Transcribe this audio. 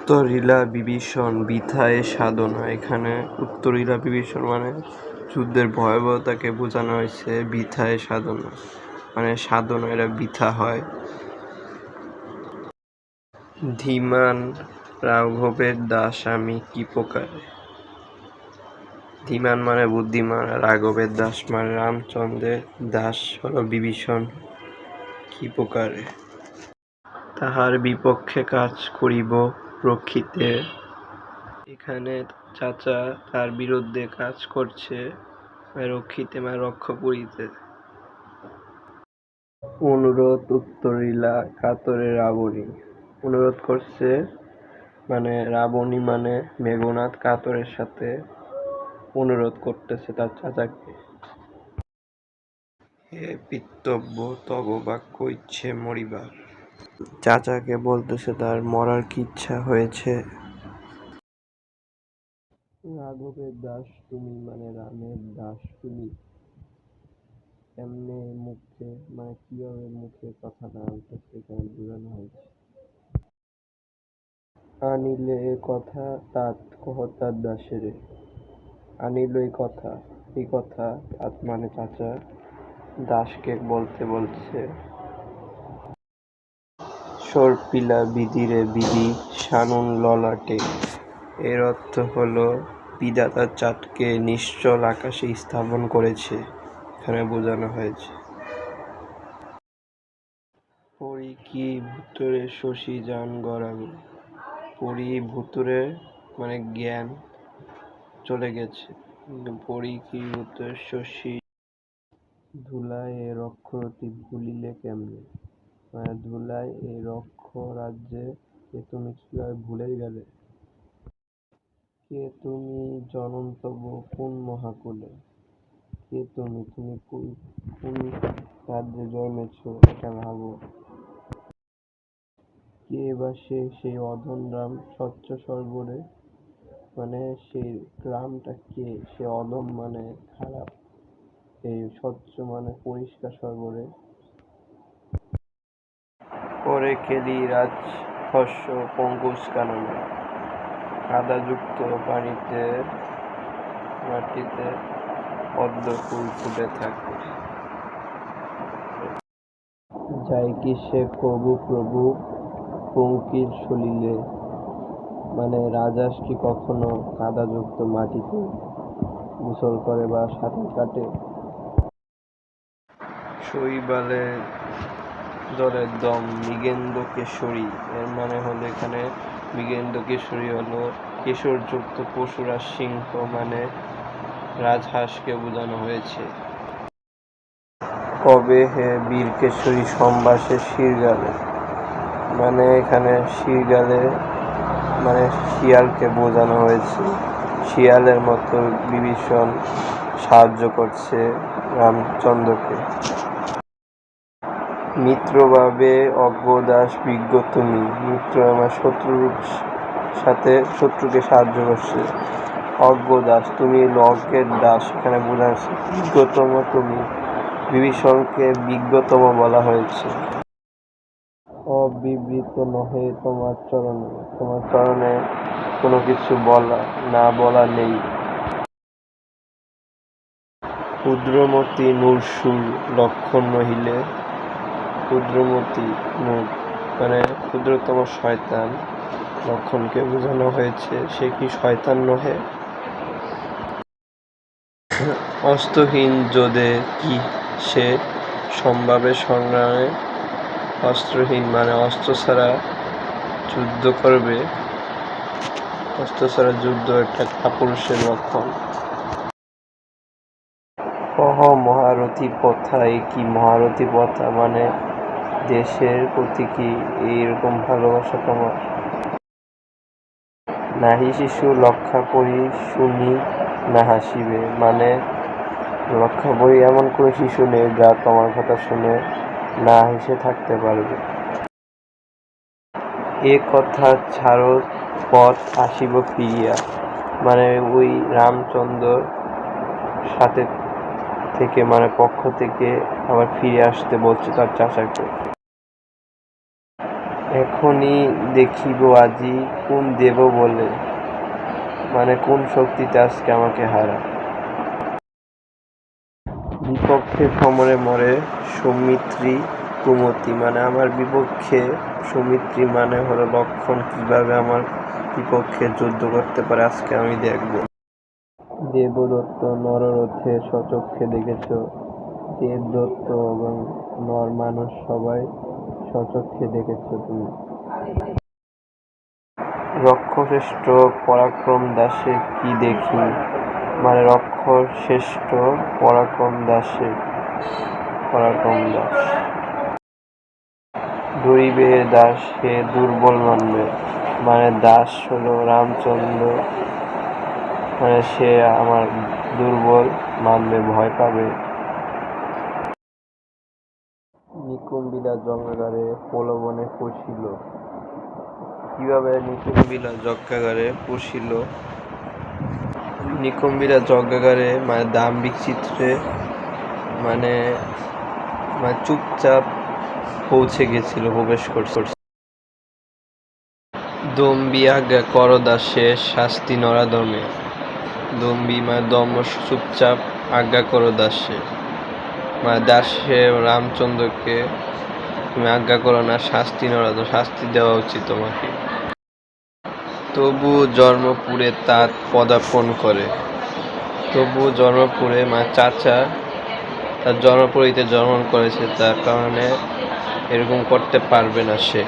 উত্তরীলা বিভীষণ বৃথা এ সাধনা। এখানে উত্তরীলা বিভীষণ মানে যুদ্ধের ভয়াবহতাকে বোঝানো হয়েছে। বৃথা এ সাধনা মানে সাধনা এটা বৃথা হয়। ধীমান রাঘবের দাস আমি কি প্রকারে। ধীমান মানে বুদ্ধিমান, রাঘবের দাস মানে রামচন্দ্রের দাস হলো বিভীষণ কি প্রকারে। তাহার বিপক্ষে কাজ করিব রক্ষিতে। এখানে চাচা তার বিরুদ্ধে কাজ করছে, রক্ষিতে মানে রক্ষা করিতে। অনুরোধ উত্তরীলা কাতরে রাবণী। অনুরোধ করছে মানে রাবণী মানে মেঘনাদ কাতরের সাথে অনুরোধ করতেছে তার চাচাকে। হে পিতৃব্য তব বাক্য ইচ্ছে মরিবার। চাচাকে বলতেছে তার মরার কি ইচ্ছা হয়েছে। রাঘবের দাস তুমি মানে রামের দাস তুমি। এমনি মুখে মানে কিভাবে মুখে কথাটা আনতেছে এখানে বোঝানো হয়েছে। আনিলে এ কথা তাত কহ তার দাসেরে। আনিল এই কথা তাত মানে চাচা দাসকে বলতে বলছে। সর্পিলা বিধিরে বিধি সানুন ললাটে। এর অর্থ হলো বিধাতা চাঁদকে নিশ্চল আকাশে স্থাপন করেছে, এখানে বোঝানো হয়েছে। পরি কি ভূতরে শশী জান গড়াবে। পরি ভূতরে মানে জ্ঞান চলে গেছে। পরি কি ভূতরে শশী ধুলায় এ রক্ষরতি ভুলিলে কেমনে। মানে ধুলায় এই রক্ষ রাজ্যে এ তুমি কিভাবে ভুলে গেলে। কে তুমি জনম তব কোন মহাকুলে। কে তুমি তুমি কোন রাজ্যে জন্মেছ এটা ভাবো। কে বা সেই অধম রাম স্বচ্ছ সর্বরে। মানে সেই রামটা কে, সে অধম মানে খারাপ, এই স্বচ্ছ মানে পরিষ্কার সর্বরে। পরে খেলি রাজহর্ষ পঙ্কজ কাননে। কাদাযুক্ত মাটিতে পদ্ম ফুল ফুটে থাকে। যাই কি সে কবু প্রভু পঙ্কির সলিলে। মানে রাজহাঁস কি কখনো কাদাযুক্ত মাটিতে গোসল করে বা সাঁতার কাটে। শৈবালে জলের দম মৃগেন্দ্র কেশরী। এর মানে হলো এখানে মৃগেন্দ্র কেশরী হলো কেশরযুক্ত পশুরাজ সিংহ মানে রাজহাঁসকে বোঝানো হয়েছে। কবে হে বীরকেশরী সম্ভাসে শিরগালে। মানে এখানে শিরগালে মানে শিয়ালকে বোঝানো হয়েছে। শিয়ালের মতো বিভীষণ সাহায্য করছে রামচন্দ্রকে। মিত্রভাবে অজ্ঞদাস বিজ্ঞ তুমি। মিত্র আমার শত্রুকে সাহায্য করছে। অজ্ঞদাস তুমি অজ্ঞের দাস, এখানে বোঝাচ্ছে বিজ্ঞতম তুমি। বিভীষণকে বিজ্ঞতম বলা হয়েছে। অবিবৃত নহে তোমার চরণে। তোমার চরণে কোনো কিছু বলা নেই। ক্ষুদ্রমতি নূরসুর লক্ষণ নহিলে। ক্ষুদ্রমতি নূর মানে ক্ষুদ্রতম শয়তান লক্ষণকে বোঝানো হয়েছে, সে কি শয়তান নহে। অস্ত্রহীন যোধে কি সে সম্ভাবে সংগ্রামে। অস্ত্রহীন মানে অস্ত্র ছাড়া যুদ্ধ করবে। অস্ত্র ছাড়া যুদ্ধ একটা কাপুরুষের লক্ষণ। কহ মহারথী প্রথা। এ কি মহারথী প্রথা মানে দেশের প্রতি কি এইরকম ভালোবাসা তোমার। নাহি শিশু রক্ষা করি শুনি না হাসিবে। মানে রক্ষা করি এমন কোনো শিশু নেই যা তোমার কথা শুনে না হেসে থাকতে পারবে। এ কথা ছাড়ো পথ আসিব ফিরিয়া। মানে ওই রামচন্দ্র সাথে থেকে মানে পক্ষ থেকে আবার ফিরে আসতে বলছে তার চাচাকে। এখনই দেখিব আজি কোন দেব বলে, মানে কোন শক্তিতে আজকে আমাকে হারা। বিপক্ষে সমরে মরে সৌমিত্রী কুমতি, মানে আমার বিপক্ষে সৌমিত্রী মানে হলো লক্ষণ কিভাবে আমার বিপক্ষে যুদ্ধ করতে পারে আজকে আমি দেখব। দেবদত্ত নররথে স্বচক্ষে দেখেছ, দেবদত্ত এবং নর মানুষ সবাই স্বচক্ষে দেখেছ তুমি। রক্ষশ্রেষ্ঠ পরাক্রম দাসে কি দেখি, মানে রক্ষশ্রেষ্ঠ পরাক্রম দাস। ধরিবে দাস হে দুর্বল মানবে, মানে দাস হলো রামচন্দ্র, মানে সে আমার দুর্বল মানবে, ভয় পাবে। নিকুম্বিলা যজ্ঞাগারে প্রলোভনে পশিল, কিভাবে নিকুম্বিলা যজ্ঞাগারে পশিল। নিকুম্বিলা যজ্ঞাগারে মানে দাম্ভিক চিত্রে মানে চুপচাপ পৌঁছে গেছিল, প্রবেশ করছে। দম্ভি আজ্ঞা কর দাসে শাস্তি নরাধমে, দম্ভি মানে দম্ভ চুপচাপ, আজ্ঞা করো দাসে মানে দাসে রামচন্দ্রকে তুমি আজ্ঞা করো না, শাস্তি নরাধম, শাস্তি দেওয়া উচিত তোমাকে। তবু জন্মপুরে তাঁত পদার্পণ করে, তবু জন্মপুরে মানে চাচা তার জন্মপুরীতে জন্ম করেছে, তার কারণে এরকম করতে পারবে না সে।